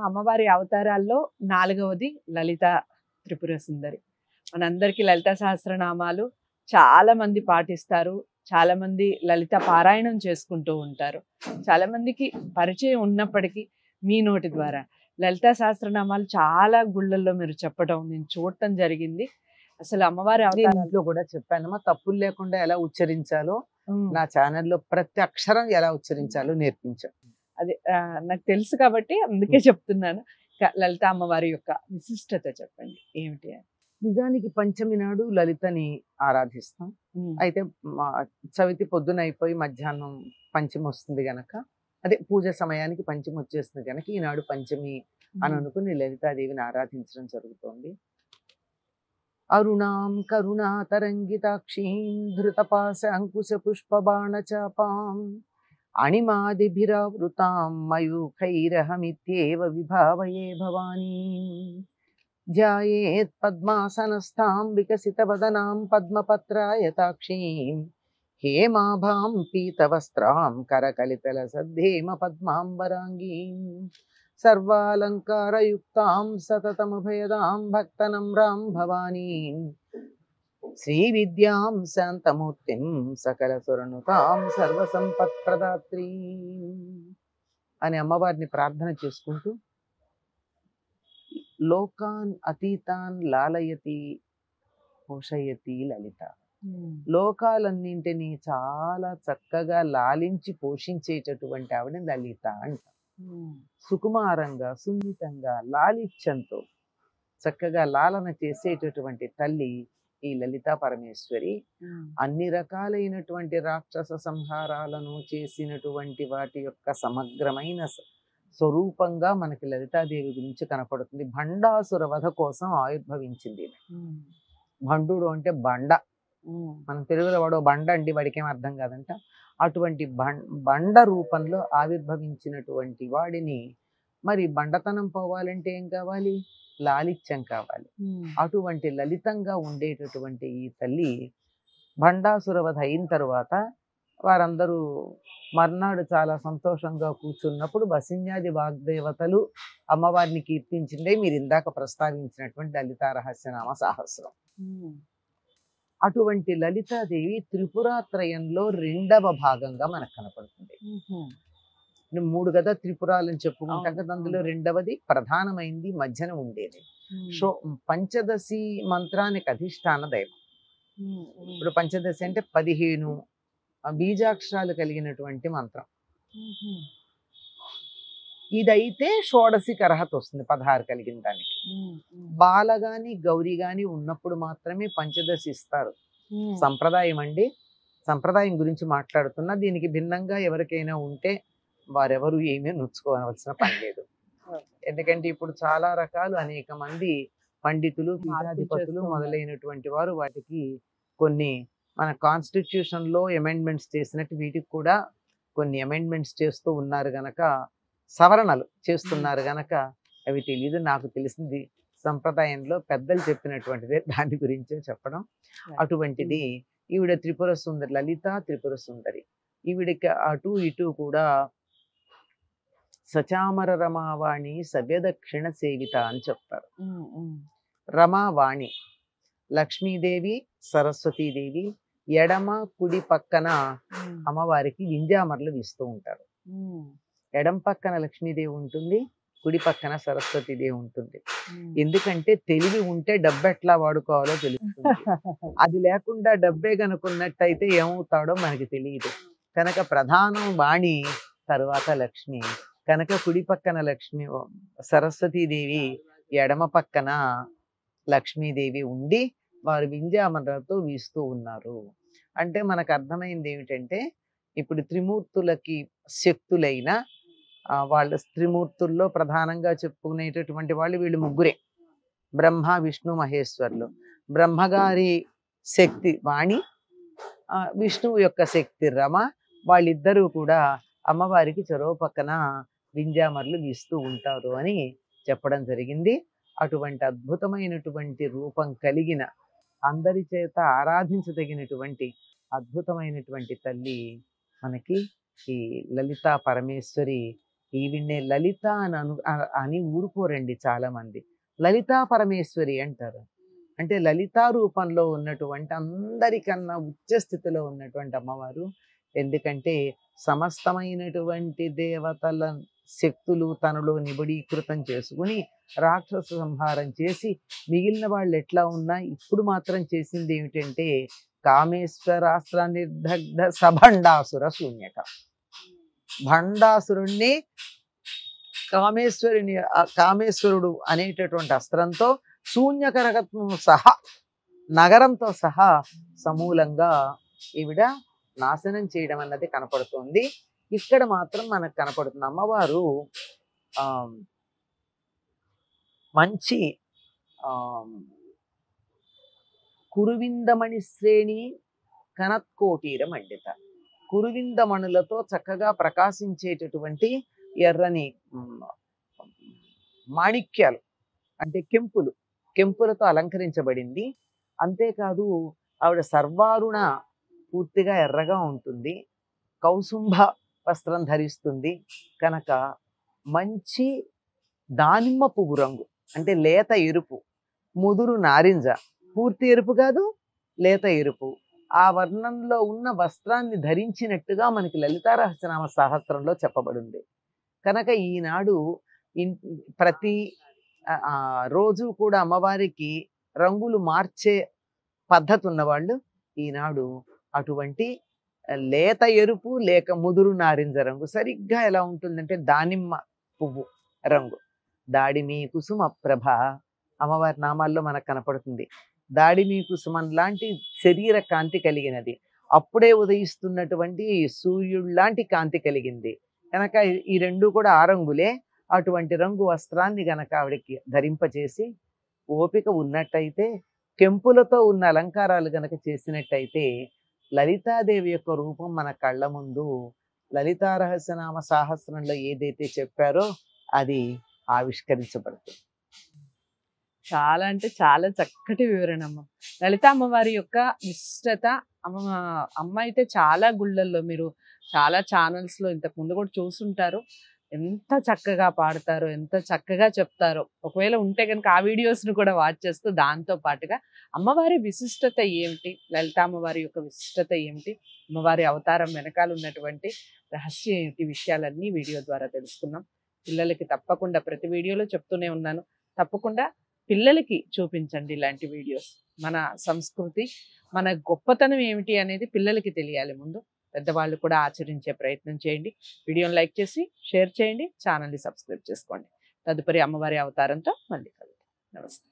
అమ్మవారి అవతారాల్లో 4వది లలితా త్రిపుర సుందరి. మనందరికీ లలితా సహస్రనామాలు చాలా మంది పాటిస్తారు. చాలా మంది లలిత పారాయణం చేసుకుంటూ ఉంటారు. చాలా మందికి పరిచయం ఉన్నప్పటికీ మీ నోటి ద్వారా లలితా సహస్రనామాలు చాలా గుళ్ళల్లో మీరు చెప్పడం నేను చూడటం జరిగింది. అసలు అమ్మవారి నేను అవతారాలు ఇంట్లో కూడా చెప్పానమ్మా, తప్పులు లేకుండా ఎలా ఉచ్చరించాలో ఉమ్, నా ఛానల్లో ప్రతి అక్షరం ఎలా ఉచ్చరించాలో నేర్పించాను. అది నాకు తెలుసు కాబట్టి అందుకే చెప్తున్నాను. లలిత అమ్మవారి యొక్క విశిష్టత చెప్పండి ఏమిటి అని. నిజానికి పంచమి నాడు లలితని ఆరాధిస్తాం. ఉమ్, అయితే చవితి పొద్దున అయిపోయి మధ్యాహ్నం పంచమి వస్తుంది గనక, అదే పూజ సమయానికి పంచమి వచ్చేస్తుంది గనక ఈనాడు పంచమి అని అనుకుని లలితాదేవిని ఆరాధించడం జరుగుతోంది. అరుణాం కరుణాతరంగితాక్షీం ధృతపాశ అంకుశ పుష్పబాణచాపాం అణిమాదిభిరావృతాం మయూఖైరహమిత్యేవ విభావయే భవానీం ధ్యాయేత్ పద్మాసనస్థాం వికసితవదనాం పద్మపత్రాయతాక్షీం హేమాభాం పీతవస్త్రాం కరకలితల సద్ధేమ పద్మాంబరాంగీం సర్వాలంకారయుక్తాం సతతమభయదాం భక్తనమ్రాం భవానీం శ్రీవిద్యాం శాంతమూర్తిం సకల సురనుతాం సర్వసంపత్ప్రదాత్రీం అని అమ్మవారిని ప్రార్థన చేసుకుంటూ లోకాన్ అతీతాన్ లాలయతి పోషయతి లలిత. లోకాలన్నింటినీ చాలా చక్కగా లాలించి పోషించేటటువంటి ఆవిడ లలిత అంట. సుకుమారంగా సున్నితంగా లాలిత్యంతో చక్కగా లాలన చేసేటటువంటి తల్లి ఈ లలితా పరమేశ్వరి. అన్ని రకాలైనటువంటి రాక్షస సంహారాలను చేసినటువంటి వాటి యొక్క సమగ్రమైన స్వరూపంగా మనకి లలితాదేవి గురించి కనపడుతుంది. భండాసుర వధ కోసం ఆవిర్భవించింది. భండుడు అంటే బండ, మనం తెలుగులో వాడు బండ అండి, వాడికి ఏం అర్థం కాదంట. అటువంటి బండ రూపంలో ఆవిర్భవించినటువంటి వాడిని మరి బండతనం పోవాలంటే ఏం కావాలి? లాలిత్యం కావాలి. అటువంటి లలితంగా ఉండేటటువంటి ఈ తల్లి భండాసురవధ అయిన తర్వాత వారందరూ మర్నాడు చాలా సంతోషంగా కూర్చున్నప్పుడు వసిన్యాది వాగ్దేవతలు అమ్మవారిని కీర్తించిందే మీరు ఇందాక ప్రస్తావించినటువంటి లలితా రహస్యనామ సహస్రం. అటువంటి లలితాదేవి త్రిపురాత్రయంలో 2వ భాగంగా మనకు కనపడుతుంది. 3 కదా త్రిపురాలని చెప్పుకుంటాం కదా, అందులో 2వది ప్రధానమైంది, మధ్యన ఉండేది. పంచదశి మంత్రానికి అధిష్టాన దైవం. ఇప్పుడు పంచదశి అంటే 15 బీజాక్షరాలు కలిగినటువంటి మంత్రం. ఇదైతే షోడశికి అర్హత వస్తుంది, 16 కలిగిన దానికి. బాల గాని గౌరీ గాని ఉన్నప్పుడు మాత్రమే పంచదశి ఇస్తారు. సంప్రదాయం అండి, సంప్రదాయం గురించి మాట్లాడుతున్నా. దీనికి భిన్నంగా ఎవరికైనా ఉంటే వారెవరు ఏమీ నొచ్చుకోవాల్సిన పని లేదు. ఎందుకంటే ఇప్పుడు చాలా రకాలు అనేక మంది పండితులు పీఠాధిపతులు మొదలైనటువంటి వారు వాటికి కొన్ని మన కాన్స్టిట్యూషన్ లో అమెండ్మెంట్స్ చేసినట్టు వీటికి కూడా కొన్ని అమెండ్మెంట్స్ చేస్తూ ఉన్నారు గనక, సవరణలు చేస్తున్నారు గనక అవి తెలియదు. నాకు తెలిసింది సంప్రదాయంలో పెద్దలు చెప్పినటువంటిదే, దాని గురించే చెప్పడం. అటువంటిది ఈవిడ త్రిపుర సుందరి, లలిత త్రిపుర సుందరి. ఈవిడికి అటు ఇటు కూడా సచామర రమావాణి సవ్యదక్షిణ సేవిత అని చెప్తారు. రమావాణి లక్ష్మీదేవి సరస్వతీదేవి, ఎడమ కుడి పక్కన అమ్మవారికి వింజామరలు ఇస్తూ ఉంటారు. ఎడం పక్కన లక్ష్మీదేవి ఉంటుంది, కుడి పక్కన సరస్వతీదేవి ఉంటుంది. ఎందుకంటే తెలివి ఉంటే డబ్బు ఎట్లా వాడుకోవాలో తెలుస్తుంది. అది లేకుండా డబ్బే కనుకున్నట్టయితే ఏమవుతాడో మనకి తెలియదు. కనుక ప్రధానం వాణి, తరువాత లక్ష్మి. కనుక కుడి పక్కన లక్ష్మి సరస్వతీదేవి, ఎడమ పక్కన లక్ష్మీదేవి ఉండి వారు వింజామరలతో వీస్తూ ఉన్నారు. అంటే మనకు అర్థమైంది ఏమిటంటే, ఇప్పుడు త్రిమూర్తులకి శక్తులైన వాళ్ళ త్రిమూర్తుల్లో ప్రధానంగా చెప్పుకునేటటువంటి వాళ్ళు వీళ్ళు ముగ్గురే, బ్రహ్మ విష్ణు మహేశ్వరులు. బ్రహ్మగారి శక్తి వాణి, విష్ణువు యొక్క శక్తి రమ. వాళ్ళిద్దరూ కూడా అమ్మవారికి చెరో పక్కన వింజామరలు వీస్తూ ఉంటారు అని చెప్పడం జరిగింది. అటువంటి అద్భుతమైనటువంటి రూపం కలిగిన, అందరి చేత ఆరాధించదగినటువంటి అద్భుతమైనటువంటి తల్లి మనకి ఈ లలితా పరమేశ్వరి ఈవిడ్నే లలిత అని ఊరుకోరండి చాలా మంది. లలితా పరమేశ్వరి అంటారు. అంటే లలితా రూపంలో ఉన్నటువంటి అందరికన్నా ఉచ్చ స్థితిలో ఉన్నటువంటి అమ్మవారు. ఎందుకంటే సమస్తమైనటువంటి దేవతల శక్తులు తనలో నిబిడీకృతం చేసుకుని రాక్షస సంహారం చేసి మిగిలిన వాళ్ళు ఎట్లా ఉన్నా ఇప్పుడు మాత్రం చేసింది ఏమిటంటే కామేశ్వరాస్త్ర నిర్దగ్ధ సభండాసుర శూన్యక. భండాసురుణ్ణి కామేశ్వరుడు అనేటటువంటి అస్త్రంతో శూన్యకరకత్వం సహా నగరంతో సహా సమూలంగా ఈవిడ నాశనం చేయడం అన్నది కనపడుతుంది. ఇక్కడ మాత్రం మనకు కనపడుతుంది అమ్మవారు మంచి కురువిందమణి శ్రేణి కనత్కోటీర మండిత. కురువిందమణులతో చక్కగా ప్రకాశించేటటువంటి ఎర్రని మాణిక్యాలు అంటే కెంపులతో అలంకరించబడింది. అంతేకాదు ఆవిడ సర్వారుణ పూర్తిగా ఎర్రగా ఉంటుంది. కౌసుంభ వస్త్రం ధరిస్తుంది కనుక మంచి దానిమ్మ పువ్వు రంగు అంటే లేత ఎరుపు, ముదురు నారింజ, పూర్తి ఎరుపు కాదు లేత ఎరుపు, ఆ వర్ణంలో ఉన్న వస్త్రాన్ని ధరించినట్టుగా మనకి లలితా రహస్యనామ సహస్రంలో చెప్పబడింది. కనుక ఈనాడు ప్రతి రోజు కూడా అమ్మవారికి రంగులు మార్చే పద్ధతి ఉన్నవాళ్ళు ఈనాడు అటువంటి లేత ఎరుపు లేక ముదురు నారింజ రంగు సరిగ్గా ఎలా ఉంటుందంటే దానిమ్మ పువ్వు రంగు. దాడిమి కుసుమ ప్రభ అమ్మవారి నామాల్లో మనకు కనపడుతుంది. దాడిమి కుసుమం లాంటి శరీర కాంతి కలిగినది, అప్పుడే ఉదయిస్తున్నటువంటి సూర్యుడు లాంటి కాంతి కలిగింది కనుక ఈ రెండు కూడా ఆ రంగులే. అటువంటి రంగు వస్త్రాన్ని గనక ఆవిడకి ధరింపచేసి ఓపిక ఉన్నట్టయితే కెంపులతో ఉన్న అలంకారాలు గనక చేసినట్టయితే లలితాదేవి యొక్క రూపం మన కళ్ళ ముందు లలితా రహస్యనామ సహస్రంలో ఏదైతే చెప్పారో అది ఆవిష్కరించబడుతుంది. చాలా అంటే చాలా చక్కటి వివరణ అమ్మ. లలితా అమ్మవారి యొక్క విశిష్టత అమ్మ అయితే చాలా గుళ్ళల్లో మీరు చాలా ఛానల్స్లో ఇంతకు ముందు కూడా చూసుంటారు. ఎంత చక్కగా పాడతారో, ఎంత చక్కగా చెప్తారో. ఒకవేళ ఉంటే కనుక ఆ వీడియోస్ను కూడా వాచ్ చేస్తూ దాంతో పాటుగా అమ్మవారి విశిష్టత ఏమిటి, లలితా అమ్మవారి యొక్క విశిష్టత ఏమిటి, అమ్మవారి అవతారం వెనకాల ఉన్నటువంటి రహస్యం ఏమిటి, విషయాలన్నీ వీడియో ద్వారా తెలుసుకున్నాం. పిల్లలకి తప్పకుండా ప్రతి వీడియోలో చెప్తూనే ఉన్నాను, తప్పకుండా పిల్లలకి చూపించండి ఇలాంటి వీడియోస్. మన సంస్కృతి, మన గొప్పతనం ఏమిటి అనేది పిల్లలకి తెలియాలి. ముందు పెద్దవాళ్ళు కూడా ఆచరించే ప్రయత్నం చేయండి. వీడియోని లైక్ చేసి షేర్ చేయండి, ఛానల్ని సబ్స్క్రైబ్ చేసుకోండి. తదుపరి అమ్మవారి అవతారంతో మళ్ళీ కలుద్దాం. నమస్తే.